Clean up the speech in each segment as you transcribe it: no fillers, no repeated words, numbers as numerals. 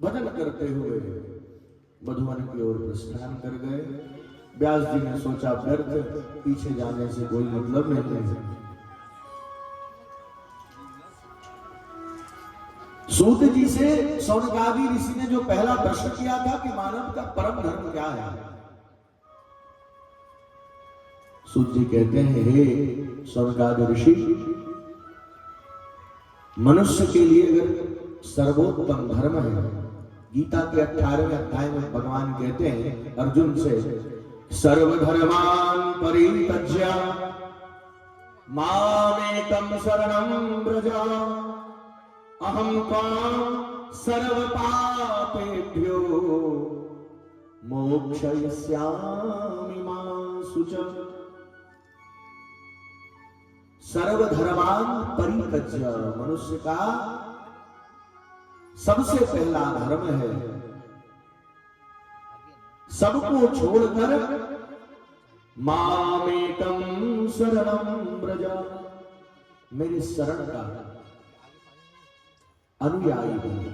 भजन करते हुए मधुवन की ओर प्रस्थान कर गए। व्यास जी ने सोचा व्यर्थ पीछे जाने से कोई मतलब नहीं है। सूत जी से शौनकादि ऋषि ने जो पहला प्रश्न किया था कि मानव का परम धर्म क्या है, सूत जी कहते हैं, हे शौनकादि ऋषि, मनुष्य के लिए अगर सर्वोत्तम धर्म है, गीता के 18वें अध्याय में भगवान कहते हैं अर्जुन से, सर्वधर्मान् परित्यज्य मामेकं शरणं व्रज अहं त्वां सर्वपापेभ्यो मोक्षयिष्यामि मा शुचः। सर्वधर्मान् परित्यज्य, मनुष्य का सबसे पहला धर्म है सबको छोड़कर मामेकं शरणं व्रज, मेरे शरण का अनुयायी बने।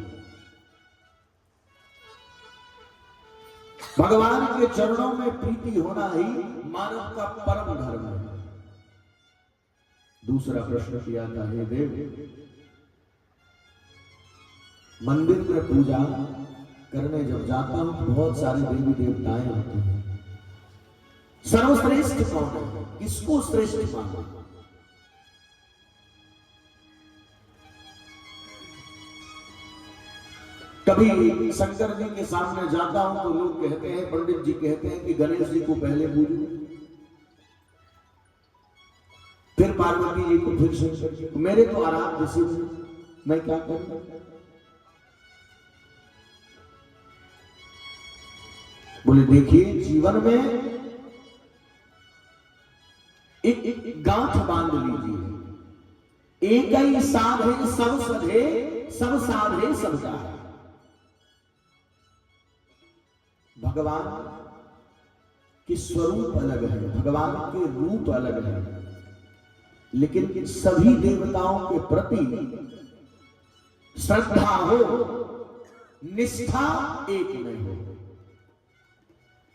भगवान के चरणों में प्रीति होना ही मानव का परम धर्म है। दूसरा प्रश्न किया था, हे देव, मंदिर में पूजा करने जब जाता हूं तो बहुत सारे देवी देवताएं होते हैं, सर्वश्रेष्ठ कौन है, किसको श्रेष्ठ मानो? कभी शंकर जी के सामने जाता हूं तो लोग कहते हैं, पंडित जी कहते हैं कि गणेश जी को पहले पूजो, फिर पार्वती जी को, फिर शंकर जी को। मेरे तो आराध्य शिव, मैं क्या करूं? बोले देखिए, जीवन में एक गांठ बांध लीजिए, एक ही साधे सब सधे, सब साधे सब साधे। भगवान के स्वरूप अलग है, भगवान के रूप अलग है, लेकिन सभी देवताओं के प्रति श्रद्धा हो, निष्ठा एक में हो।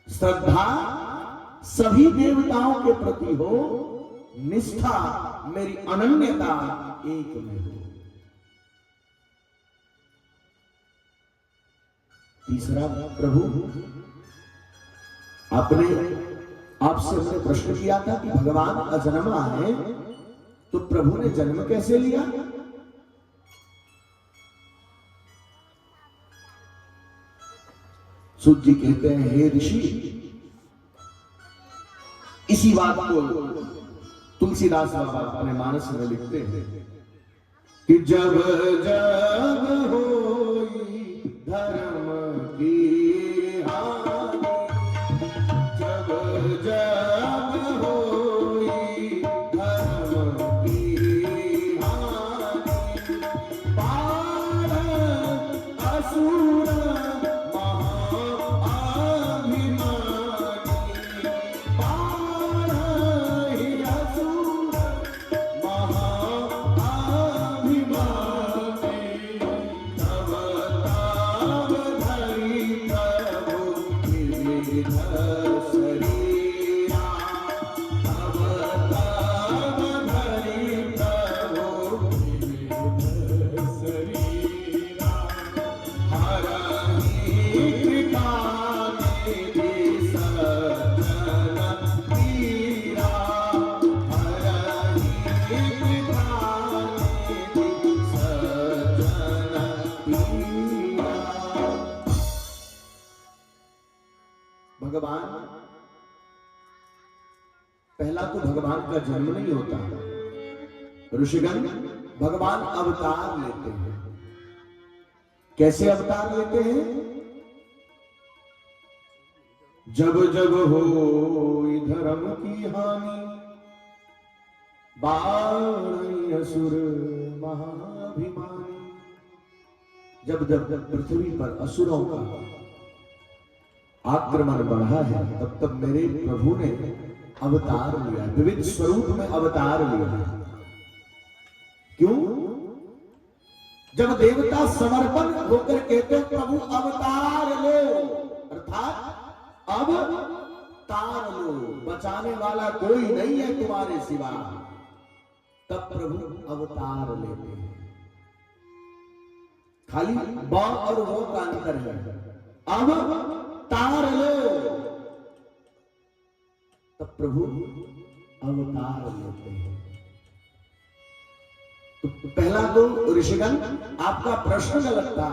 श्रद्धा सभी देवताओं के प्रति हो, निष्ठा मेरी अनन्यता एक में हो। तीसरा, प्रभु आपसे हमने प्रश्न किया था कि भगवान अजन्मा है, तो प्रभु ने जन्म कैसे लिया? सूत जी कहते हैं, हे ऋषि, इसी बात को तुलसीदास बाबा अपने मानस में लिखते हैं कि जब जब होई धर्म की हानि, जब जब होई धर्म की हानि, पार असुर भगवान, पहला तो भगवान का जन्म नहीं होता। ऋषिगण, भगवान अवतार लेते हैं। कैसे अवतार लेते हैं? जब जब हो धर्म की हानि, बाढ़ असुर महाभिमानी। जब जब पृथ्वी पर असुरों का आक्रमण बढ़ा है, तब तब मेरे प्रभु ने अवतार लिया, विविध स्वरूप में अवतार लिया। क्यों? जब देवता समर्पण होकर कहते हैं प्रभु अवतार लो, अर्थात अब तार लो, बचाने वाला कोई नहीं है तुम्हारे सिवा, तब प्रभु अवतार लेते हैं। खाली ब और वो का अंतर है। अब तार लो, तब प्रभु अवतार लेते हैं। तो पहला तो ऋषिगण आपका प्रश्न गलत था,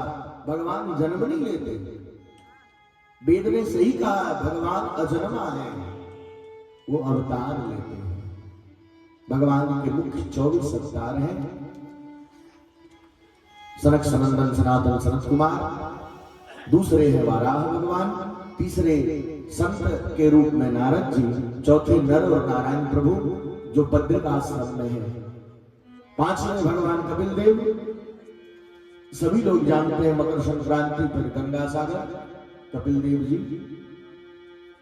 भगवान जन्म नहीं लेते। वेद ने सही कहा, भगवान अजन्मा है, वो अवतार लेते हैं। भगवान के मुख्य 24 अवतार हैं। सनक सनंदन सनातन सनत कुमार, दूसरे हैं वाराह भगवान, तीसरे संत के रूप में नारद जी, चौथे नर और नारायण प्रभु जो बद्रिकाश्रम में है, पांचवें भगवान कपिल देव, सभी लोग जानते हैं मकर संक्रांति पर गंगा सागर कपिल देव जी,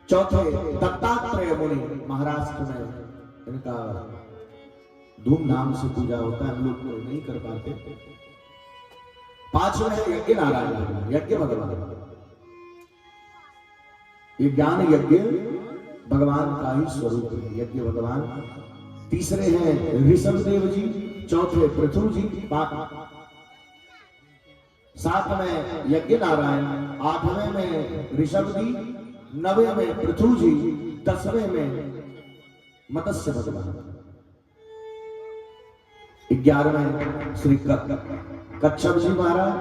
चौथे दत्तात्रेय मुनि महाराष्ट्र में, इनका धूमधाम से पूजा होता है, हम लोग तो नहीं कर पाते। पांचवें है यज्ञ नारायण, यज्ञ भगवान, ये ज्ञान यज्ञ भगवान का ही स्वरूप है, यज्ञ भगवान। तीसरे हैं ऋषभ देव जी, चौथे पृथु जी, सातवें यज्ञ नारायण, आठवें में ऋषभ जी, नवें में पृथु जी, 10वें में मत्स्य भगवान, 11वें श्री कच्छप जी महाराज,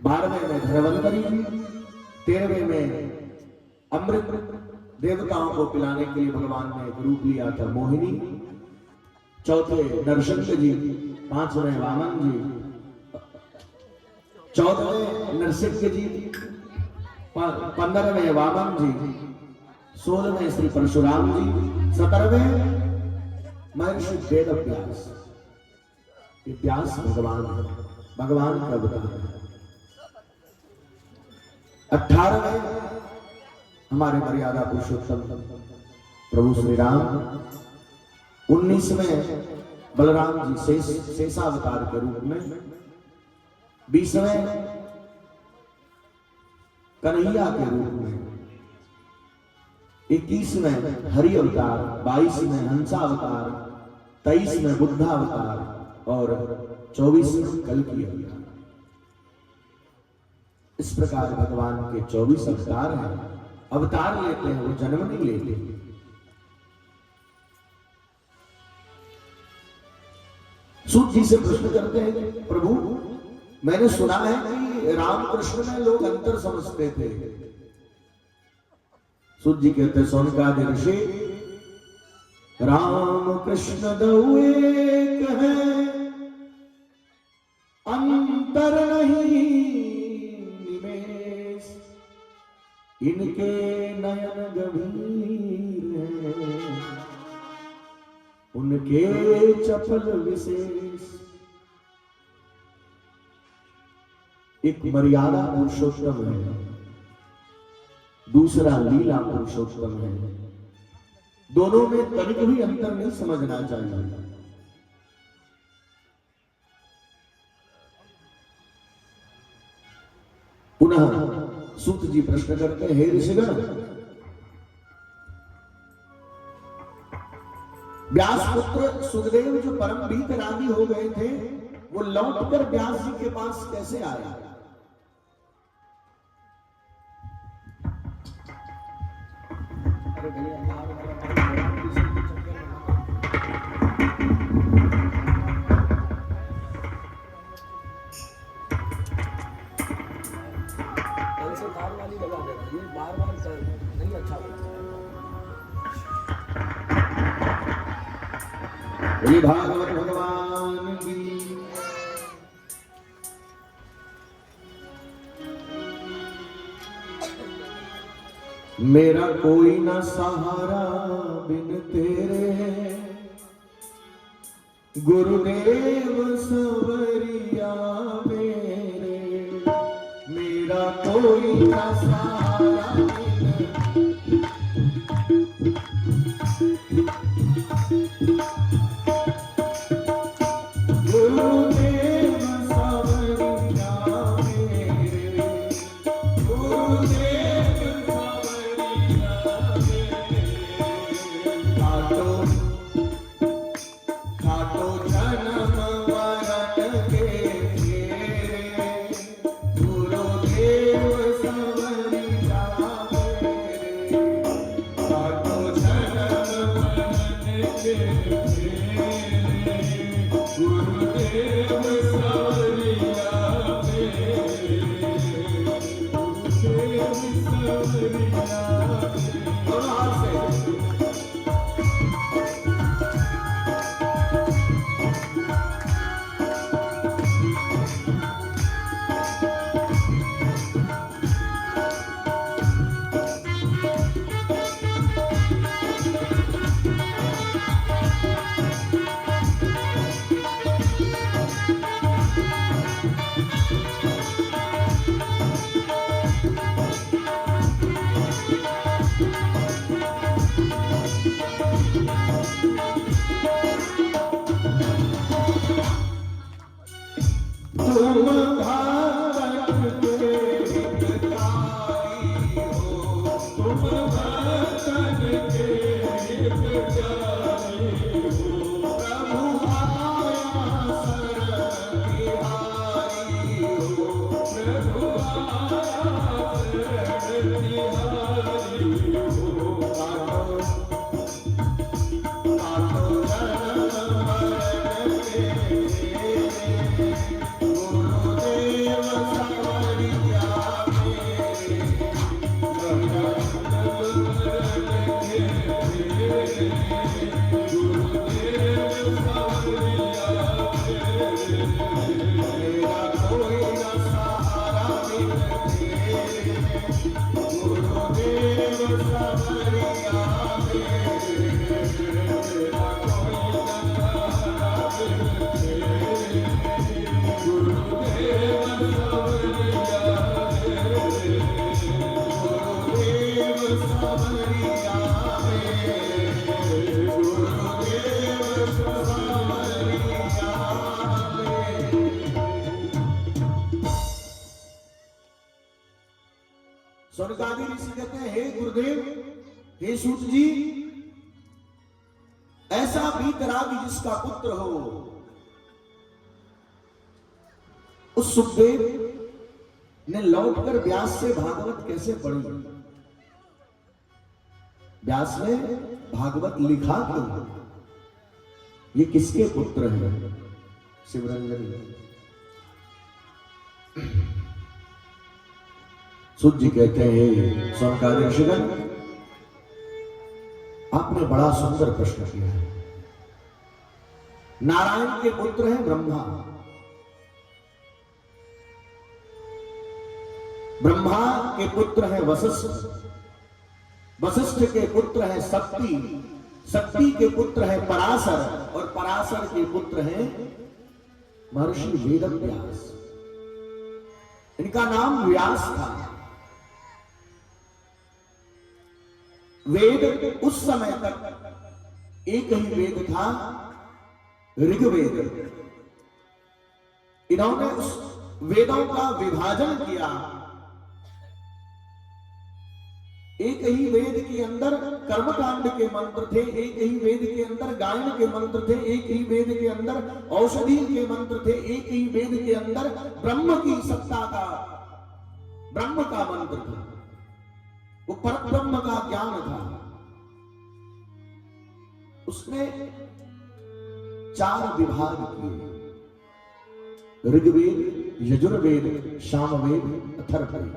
12वें में धनवंतरी जी, 13वें में अमृत देवताओं को पिलाने के लिए भगवान ने एक रूप लिया था मोहिनी, चौथे नरसिंह जी, 5वें वामन जी, 14वें नरसिंह जी, 15वें वामन जी, 16वें श्री परशुराम जी, 17वें महर्षि वेद व्यास। व्यास भगवान है, भगवान का अवतार है। 18वें हमारे मर्यादा पुरुषोत्तम प्रभु श्री राम, 19वें बलराम जी शेषावतार के रूप में, 20वें कन्हैया के रूप में, 21वें हरि अवतार, 22वें हंसावतार, 23वें बुद्धावतार और 24वें कल्कि अवतार। इस प्रकार भगवान के 24 अवतार हैं। अवतार लेते हैं, वो जन्म नहीं लेते। सूत जी से प्रश्न करते हैं, प्रभु मैंने सुना है कि रामकृष्ण में लोग अंतर समझते थे। सूत जी कहते, सोनकादि ऋषि, राम कृष्ण दो एक है, अंतर नहीं निमेष, इनके नयन गंभीर हैं, उनके चपल विशेष। एक मर्यादा पुरुषोत्तम है, दूसरा लीला पुरुषोत्तम है। दोनों में तनिक भी अंतर नहीं समझना चाहिए। पुनः सूत जी प्रश्न करते हैं, हे ऋषिगण, व्यास पुत्र सुखदेव जो परम वीतरागी हो गए थे, वो लौटकर व्यास जी के पास कैसे आया? अरे भैया वाली लगा देना, ये बार-बार नहीं अच्छा लगता। ये भागवत भगवान की मेरा कोई ना सहारा बिन तेरे, गुरुदेव सवरिया मेरे, मेरा कोई ना सहारा बिन, गुरुदेव तुम भक्त के हितकारी हो, तुम भक्त के हितकारी हो, प्रभु आया शरण तिहारी हो, प्रभु आया शरण तिहारी हो। आठों जन्म मरण के गुरुदेव सवरिया मेरे, गुरुदेव सवरिया मेरा कोई न सहारा बिन तेरे, गुरुदेव सवरिया मेरे, मेरा कोई न सहारा बिन तेरे, गुरुदेव सवरिया मेरे, गुरुदेव सवरिया मेरे, गुरुदेव सवरिया मेरे। स्वर्गादि ऋषि कहते हैं, हे गुरुदेव, हे सूत जी, ऐसा वीतराग जिसका पुत्र हो, उस सुखदेव ने लौटकर व्यास से भागवत कैसे पढ़ी? व्यास ने भागवत लिखा क्यों? ये किसके पुत्र हैं? शिवरंजन। सूत जी कहते हैं, स्वर्गादि ऋषिगण, आपने बड़ा सुंदर प्रश्न किया है। नारायण के पुत्र हैं ब्रह्मा, ब्रह्मा के पुत्र हैं वशिष्ठ, वशिष्ठ के पुत्र हैं शक्ति, शक्ति के पुत्र हैं पराशर, और पराशर के पुत्र हैं महर्षि वेदव्यास। इनका नाम व्यास था। वेद उस समय तक एक ही वेद था, ऋग्वेद। इन्होंने उस वेदों का विभाजन किया। एक ही वेद के अंदर कर्मकांड के मंत्र थे, एक ही वेद के अंदर गायन के मंत्र थे, एक ही वेद के अंदर औषधि के मंत्र थे, एक ही वेद के अंदर ब्रह्म की सत्ता का, ब्रह्म का मंत्र था, वो परब्रह्म का ज्ञान था। उसने 4 विभाग किए, ऋग्वेद, यजुर्वेद, सामवेद, अथर्ववेद।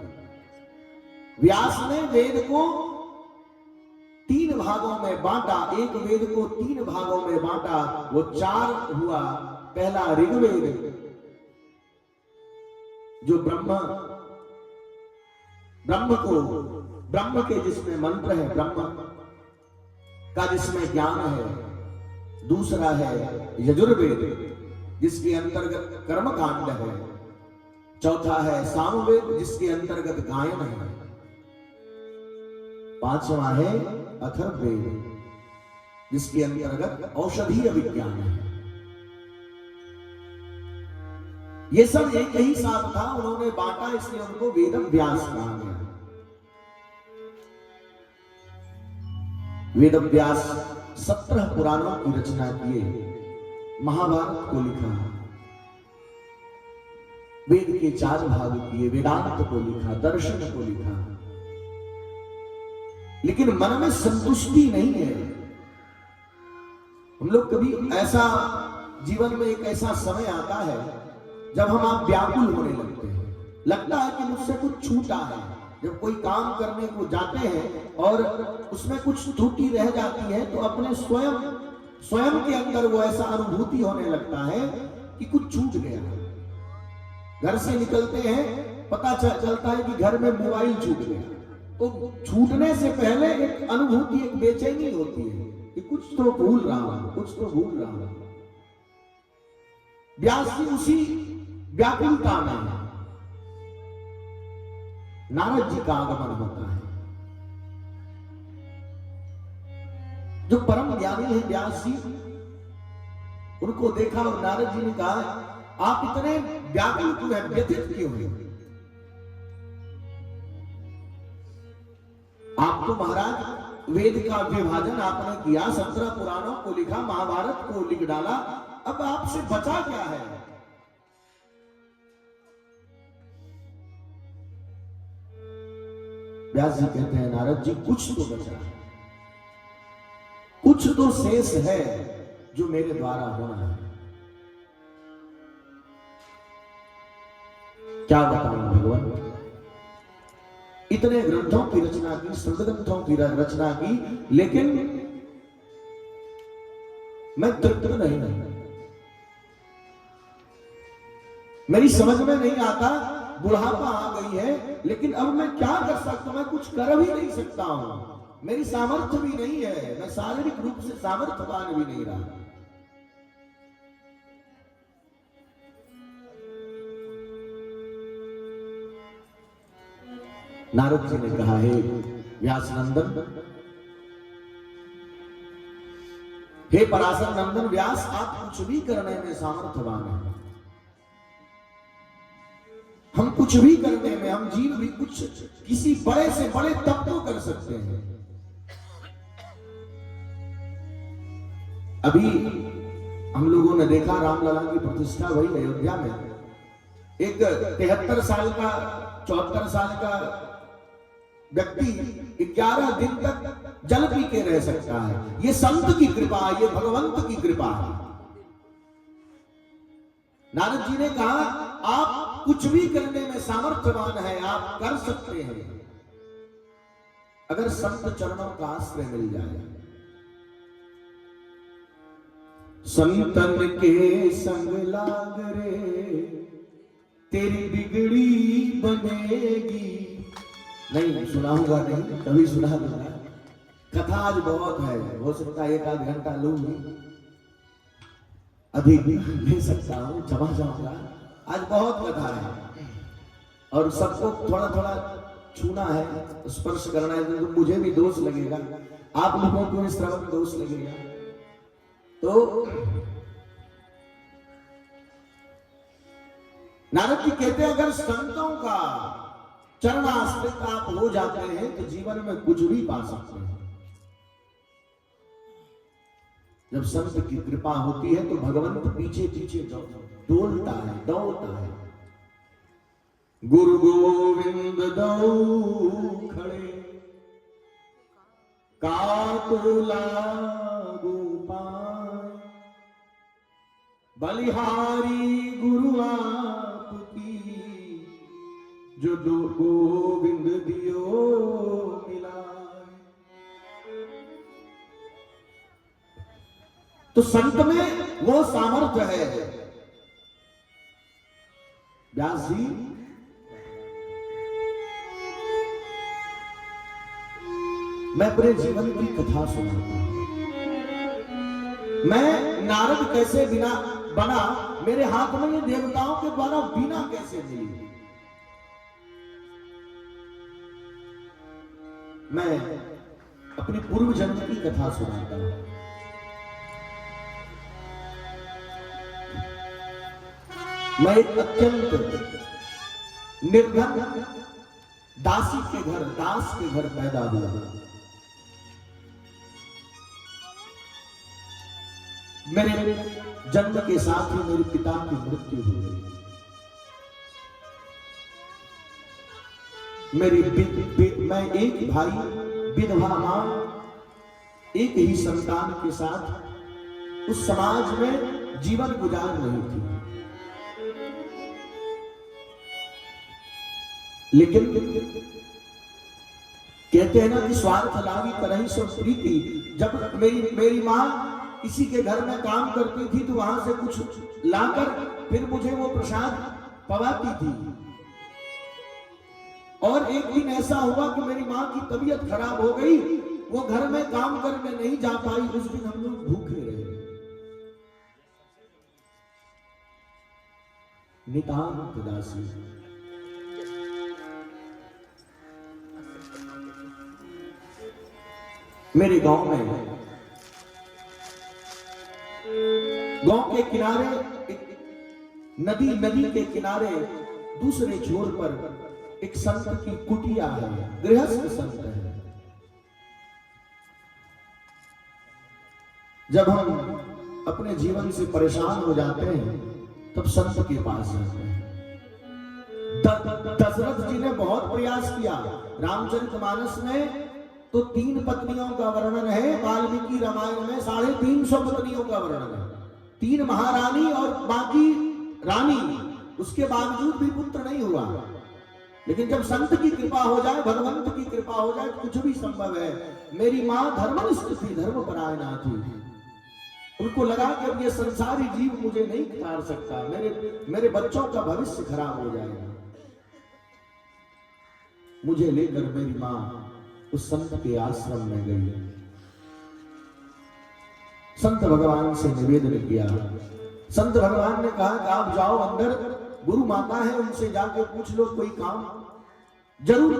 व्यास ने वेद को 3 भागों में बांटा, एक वेद को 3 भागों में बांटा, वो 4 हुआ। पहला ऋग्वेद, जो ब्रह्म को, ब्रह्म के जिसमें मंत्र है, ब्रह्म का जिसमें ज्ञान है। दूसरा है यजुर्वेद, जिसके अंतर्गत कर्मकांड है। चौथा है सामवेद, जिसके अंतर्गत गायन है। 5वां है अथर्ववेद, जिसके अंतर्गत औषधीय विज्ञान है। ये सब एक ही साथ था, उन्होंने बांटा, इसलिए उनको वेदव्यास कहा गया। वेदव्यास 17 पुराणों की रचना किए, महाभारत को लिखा, वेद के 4 भाग किए, वेदांत को लिखा, दर्शन को लिखा। लेकिन मन में संतुष्टि नहीं है। हम लोग कभी ऐसा, जीवन में एक ऐसा समय आता है जब हम आप व्याकुल होने लगते हैं, लगता है कि मुझसे कुछ छूटा है। जब कोई काम करने को जाते हैं और उसमें कुछ त्रुटि रह जाती है, तो अपने स्वयं के अंदर वो ऐसा अनुभूति होने लगता है कि कुछ छूट गया। घर से निकलते हैं, पता चलता है कि घर में मोबाइल छूट गया, तो छूटने से पहले एक अनुभूति, एक बेचैनी होती है कि कुछ तो भूल रहा हूं, कुछ तो भूल रहा हूं। व्यास जी उसी व्याकुलता में नारद जी का आगमन होता है। जो परम ज्ञानी है व्यास जी, उनको देखा और नारद जी ने कहा आप इतने व्याकुल क्यों हैं, व्यथित क्यों हैं? आप तो महाराज वेद का विभाजन आपने किया, 17 पुराणों को लिखा, महाभारत को लिख डाला, अब आपसे बचा क्या है? व्यास जी कहते हैं नारद जी कुछ तो बचा है, कुछ तो शेष है जो मेरे द्वारा होना है। क्या बताऊं भगवान, इतने ग्रंथों की रचना की, सदग्रंथों की रचना की, लेकिन मैं तृप्त नहीं हूं। मेरी समझ में नहीं आता, बुढ़ापा आ गई है, लेकिन अब मैं क्या कर सकता हूं? मैं कुछ कर भी नहीं सकता हूं, मेरी सामर्थ्य भी नहीं है, मैं शारीरिक रूप से सामर्थ्यवान भी नहीं रहा। नारद जी ने कहा, हे व्यास नंदन, हे पराशर नंदन व्यास, आप कुछ भी करने में सामर्थ्यवान हैं। हम कुछ भी करने में, हम जीव भी कुछ किसी बड़े से बड़े तप को कर सकते हैं। अभी हम लोगों ने देखा रामलला की प्रतिष्ठा हुई अयोध्या में, एक 73 साल का 74 साल का व्यक्ति 11 दिन तक जल पी के रह सकता है। ये संत की कृपा, ये भगवंत की कृपा है। नारद जी ने कहा, आप कुछ भी करने में सामर्थ्यवान है, आप कर सकते हैं, अगर संत चरणों का आश्रय मिल जाए। संतन के संग लाग रे, तेरी बिगड़ी बनेगी। नहीं सुनाऊंगा, नहीं कभी सुना दूंगा, कथा आज बहुत है, हो सकता है 1 आध घंटा लूंगी, अभी ले सकता हूं, क्षमा चाहूंगा, आज बहुत कथा है और सबको थोड़ा थोड़ा छूना है, स्पर्श करना है, तो मुझे भी दोष लगेगा, आप लोगों को इस तरह दोष लगेगा। तो नारद जी कहते हैं, अगर संतों का चरणाश्रित आप हो जाते हैं तो जीवन में कुछ भी पा सकते हैं। जब संत की कृपा होती है तो भगवंत पीछे पीछे डोलता है, दौड़ता है। गुरु गोविंद दो खड़े, काको लागू पाए, बलिहारी गुरु आपकी, जो दो गोविंद दियो मिला। तो संत में वो सामर्थ्य है। व्यास जी मैं अपने जीवन की कथा सुनाता हूं। मैं नारद कैसे बिना बना, मेरे हाथ में ये देवताओं के द्वारा बिना कैसे मिली। मैं अपने पूर्व जन्म की कथा सुनाता हूं। मैं एक अत्यंत निर्धन दासी के घर, दास के घर पैदा हुआ। मेरे जन्म के साथ ही मेरे पिता की मृत्यु हो गई। मैं एक भाई, विधवा मां, एक ही संतान के साथ उस समाज में जीवन गुजार रही थी। लेकिन कहते हैं ना कि स्वार्थ लागी करही सो प्रीति। जब मेरी मां किसी के घर में काम करती थी तो वहां से कुछ लाकर फिर मुझे वो प्रसाद पवाती थी। और एक दिन ऐसा हुआ कि मेरी मां की तबीयत खराब हो गई, वो घर में काम करने नहीं जा पाई। उस दिन हम लोग भूखे रहे। नितांत दासी। मेरे गांव में, गांव के किनारे एक नदी के किनारे दूसरे छोर पर एक संत की कुटिया है, गृहस्थ संत है। जब हम अपने जीवन से परेशान हो जाते हैं तब संत के पास जाते हैं। दशरथ जी ने बहुत प्रयास किया। रामचरितमानस में तो 3 पत्नियों का वर्णन है, वाल्मीकि रामायण में 350 पत्नियों का वर्णन है, 3 महारानी और बाकी रानी, उसके बावजूद भी पुत्र नहीं हुआ। लेकिन जब संत की कृपा हो जाए, भगवंत की कृपा हो जाए, कुछ भी संभव है। मेरी मां धर्मनिष्ठ थी, धर्मपरायणा थी। उनको लगा कि अब ये संसारी जीव मुझे नहीं तार सकता, मेरे बच्चों का भविष्य खराब हो जाएगा। मुझे लेकर मेरी मां उस संत के आश्रम में गई, संत भगवान से निवेदन किया। संत भगवान ने कहा कि आप जाओ अंदर, गुरु माता है, उनसे जाके पूछ लो, कोई काम जरूर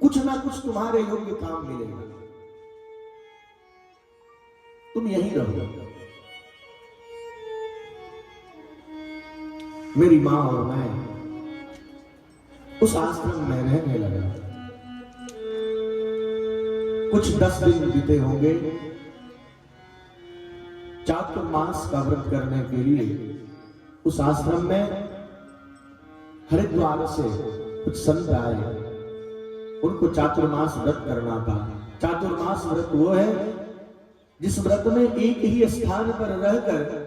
कुछ ना कुछ तुम्हारे योग्य काम मिलेगा, तुम यहीं रहो। मेरी मां और मैं उस आश्रम में रहने लगा। कुछ 10 दिन बीते होंगे। चातुर्मास का व्रत करने के लिए उस आश्रम में हरिद्वार से कुछ संत आए। उनको चातुर्मास व्रत करना था। चातुर्मास व्रत वो है जिस व्रत में एक ही स्थान पर रहकर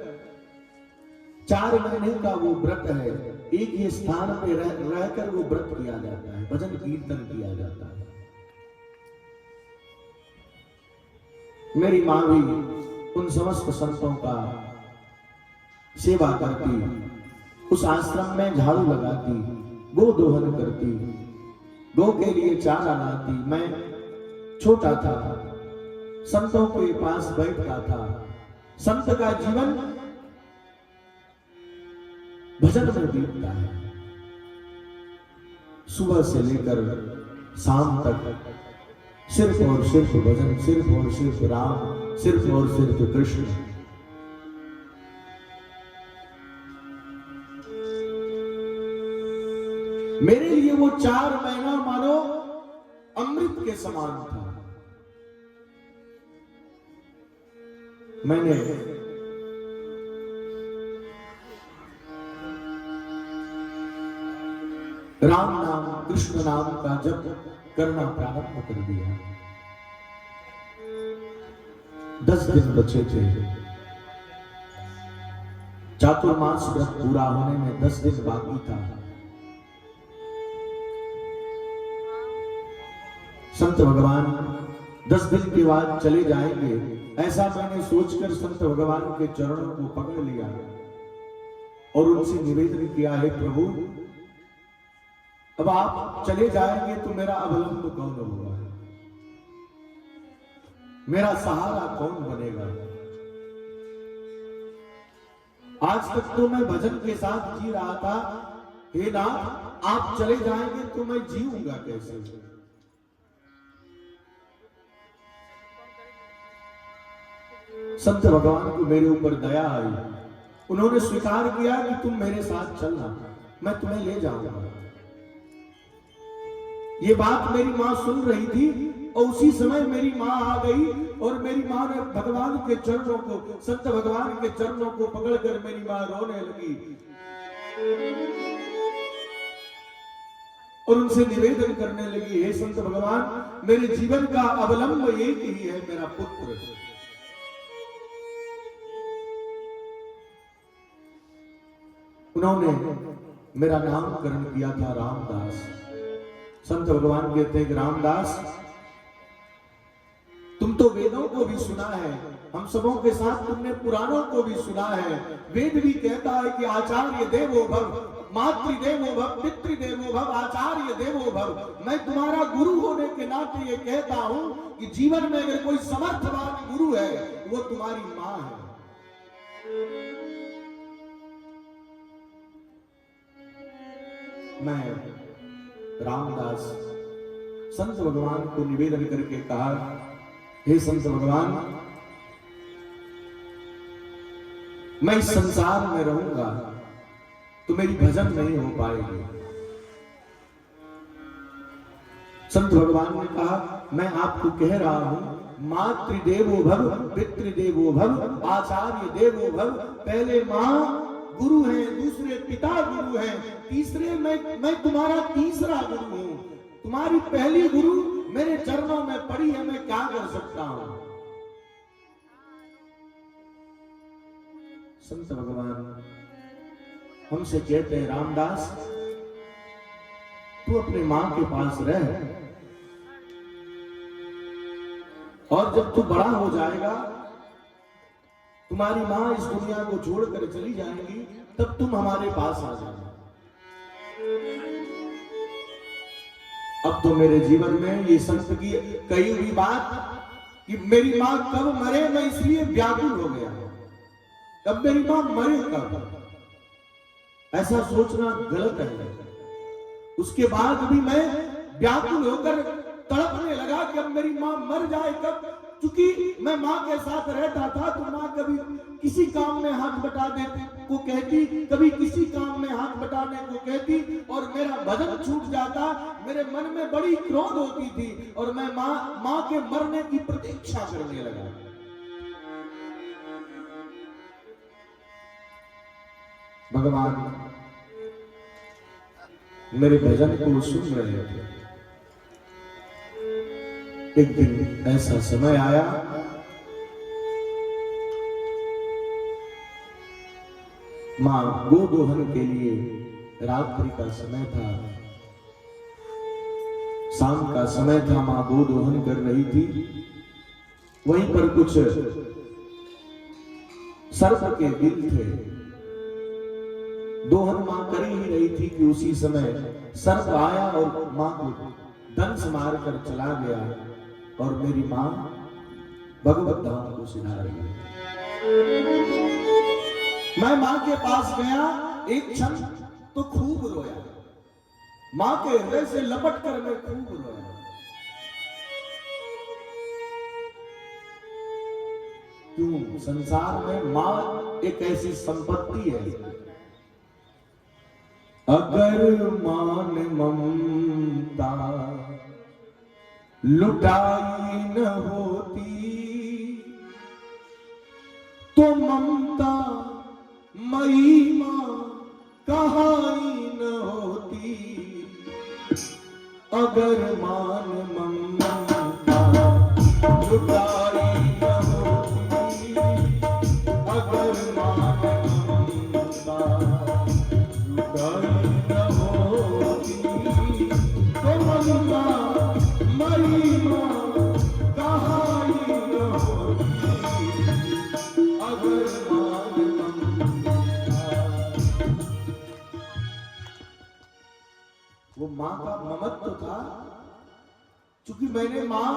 4 महीने का वो व्रत है। एक ही स्थान पे रहकर वो व्रत किया जाता है, भजन कीर्तन किया जाता है। मेरी मां भी उन समस्त संतों का सेवा करती, उस आश्रम में झाड़ू लगाती, गो दोहन करती, गो के लिए चारा लाती। मैं छोटा था, संतों के पास बैठता था। संत का जीवन भजन में बीतता है। सुबह से लेकर शाम तक सिर्फ और सिर्फ भजन, सिर्फ और सिर्फ राम, सिर्फ और सिर्फ कृष्ण। मेरे लिए वो 4 महीना मानो अमृत के समान था। मैंने राम नाम, कृष्ण नाम का जप करना प्रारंभ कर दिया। 10 दिन बचे थे। चातुर्मास व्रत पूरा होने में 10 दिन बाकी था। संत भगवान 10 दिन के बाद चले जाएंगे, ऐसा मैंने सोचकर संत भगवान के चरणों को पकड़ लिया और उनसे निवेदन किया, है प्रभु, अब आप चले जाएंगे तो मेरा अवलंब कौन होगा, मेरा सहारा कौन बनेगा? आज तक तो मैं भजन के साथ जी रहा था, हे नाथ आप चले जाएंगे तो मैं जीऊंगा कैसे? संत भगवान को मेरे ऊपर दया आई। उन्होंने स्वीकार किया कि तुम मेरे साथ चलना, मैं तुम्हें ले जाऊंगा। ये बात मेरी मां सुन रही थी और उसी समय मेरी मां आ गई और मेरी मां ने भगवान के चरणों को, संत भगवान के चरणों को पकड़कर मेरी मां रोने लगी और उनसे निवेदन करने लगी, हे संत भगवान, मेरे जीवन का अवलंब एक ही है, मेरा पुत्र। उन्होंने मेरा नामकरण किया था रामदास। संत भगवान कहते हैं कि रामदास, तुम तो वेदों को भी सुना है, हम सबों के साथ तुमने पुराणों को भी सुना है। वेद भी कहता है कि आचार्य देवो भव, मातृदेवो भव, पितृदेवो भव, आचार्य देवो भव। मैं तुम्हारा गुरु होने के नाते ये कहता हूं कि जीवन में अगर कोई समर्थवान गुरु है वो तुम्हारी मां है। मैं रामदास संत भगवान को निवेदन करके कहा, हे संत भगवान, मैं इस संसार में रहूंगा तो मेरी भजन नहीं हो पाएगी। संत भगवान ने कहा, मैं आपको कह रहा हूं, मातृदेवो भव, पितृदेवो भव, आचार्य देवो भव। पहले मां गुरु है, दूसरे पिता गुरु है, तीसरे मैं तुम्हारा तीसरा गुरु हूं। तुम्हारी पहली गुरु मेरे चरणों में पड़ी है, मैं क्या कर सकता हूं। संत भगवान हमसे कहते हैं, रामदास तू अपने मां के पास रह, और जब तू बड़ा हो जाएगा, तुम्हारी मां इस दुनिया को छोड़कर चली जाएंगी, तब तुम हमारे पास आ जाना। अब तो मेरे जीवन में ये संत की कही हुई बात कि मेरी मां कब मरे, मैं इसलिए व्याकुल हो गया। कब मेरी मां मरे, कब, ऐसा सोचना गलत है। उसके बाद भी मैं व्याकुल होकर तड़पने लगा कि अब मेरी मां मर जाए कब। क्योंकि मैं मां के साथ रहता था तो मां कभी किसी काम में हाथ बटा देती को कहती, कभी किसी काम में हाथ बटाने को कहती, और मेरा भजन छूट जाता। मेरे मन में बड़ी क्रोध होती थी और मैं मां के मरने की प्रतीक्षा करने लगा। भगवान मेरे भजन को सुन रहे थे। एक दिन ऐसा समय आया, मां गोदोहन के लिए रात्रि का समय था, शाम का समय था, मां गोदोहन कर रही थी। वहीं पर कुछ सर्प के दिल थे, दोहन मां कर ही रही थी कि उसी समय सर्प आया और मां को दंश मारकर चला गया, और मेरी मां भगवत धाम को सिधा रही है। मैं मां के पास गया, एक क्षण तो खूब रोया, मां के हृदय से लपट कर मैं खूब रोया। क्यों? संसार में मां एक ऐसी संपत्ति है, अगर मान ममता लुटाई न होती, तो ममता मई मां कहाई न होती। अगर मान ममता लुटाई न होती, अगर मान ममता लुटाई न होती, तो ममता मई मां कहाई न होती। अगर मान वो मां का ममत्व था, क्योंकि मैंने मां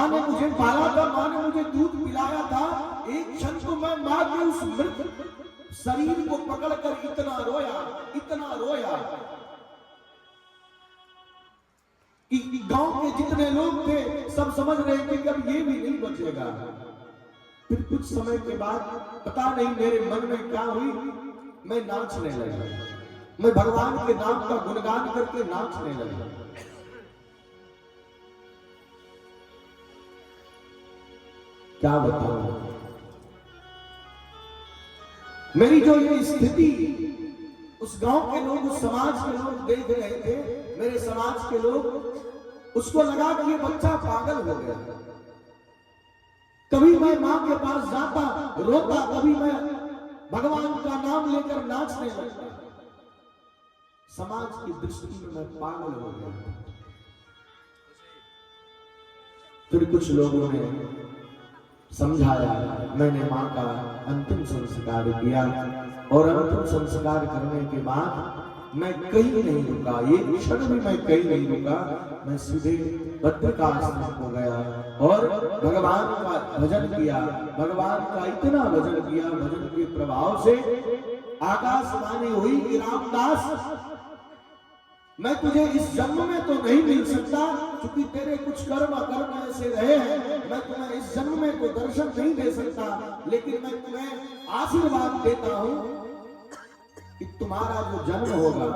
ने मुझे पाला था, मां ने मुझे दूध पिलाया था। एक क्षण को मैं मां के उस मृत शरीर को पकड़कर इतना रोया कि गांव के जितने लोग थे सब समझ रहे थे कि अब ये भी नहीं बचेगा। फिर कुछ समय के बाद पता नहीं मेरे मन में क्या हुई, मैं नाचने लगा, मैं भगवान के नाम का गुणगान करके नाचने लगा। क्या बताऊं, मेरी जो ये स्थिति उस गांव के लोग, उस समाज के लोग देख रहे थे, मेरे समाज के लोग, उसको लगा कि ये बच्चा पागल हो गया। कभी मैं मां के पास जाता रोता, कभी मैं भगवान का नाम लेकर नाचने लगता। समाज की दृष्टि में मैं पागल हो गया। फिर कुछ लोगों ने समझाया, मैंने मां का अंतिम संस्कार किया, और अंतिम संस्कार करने के बाद मैं कहीं नहीं रुका, एक क्षण भी मैं कहीं नहीं रुका। मैं सीधे बद्रिकाश्रम को गया और भगवान का भजन किया। भगवान का इतना भजन किया, भजन के प्रभाव से आकाशवाणी हुई कि रामदास, मैं तुझे इस जन्म में तो नहीं मिल सकता, क्योंकि तेरे कुछ कर्म ऐसे रहे हैं, मैं तुम्हें इस जन्म में तो दर्शन नहीं दे सकता, लेकिन मैं तुम्हें आशीर्वाद देता हूं तुम्हारा जो जन्म होगा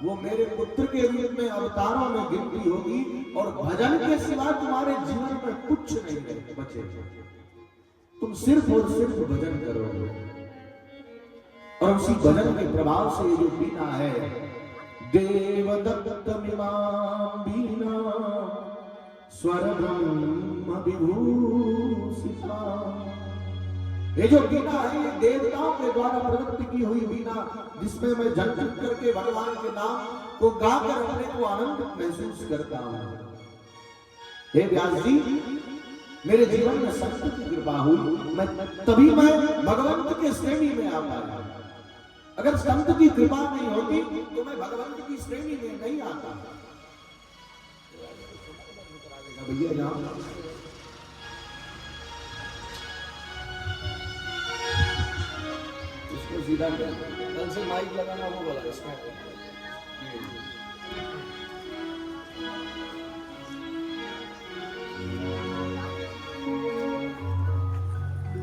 वो मेरे पुत्र के रूप में अवतारों में गिनती होगी, और भजन के सिवा तुम्हारे जीवन में कुछ नहीं बचेगा। तुम सिर्फ और सिर्फ भजन करोगे, और उसी भजन के प्रभाव से ये जो बीना है, देवदत्तमिमां बीना स्वर ब्रह्म विभूषिता, ये जो बीना है ये देवताओं के द्वारा प्रवृत्ति की हुई बीना, जिसमें मैं झंझट करके भगवान के नाम को गाकर अपने को आनंद महसूस करता हूं। हे व्यास जी, मेरे जीवन में संत की कृपा हुई, तभी मैं भगवंत के श्रेणी में आ पाया। अगर संत की कृपा नहीं होती तो मैं भगवंत की श्रेणी में नहीं आता। भैया जाओ, इसको सीधा कल से माइक लगाना वो बोला इसका।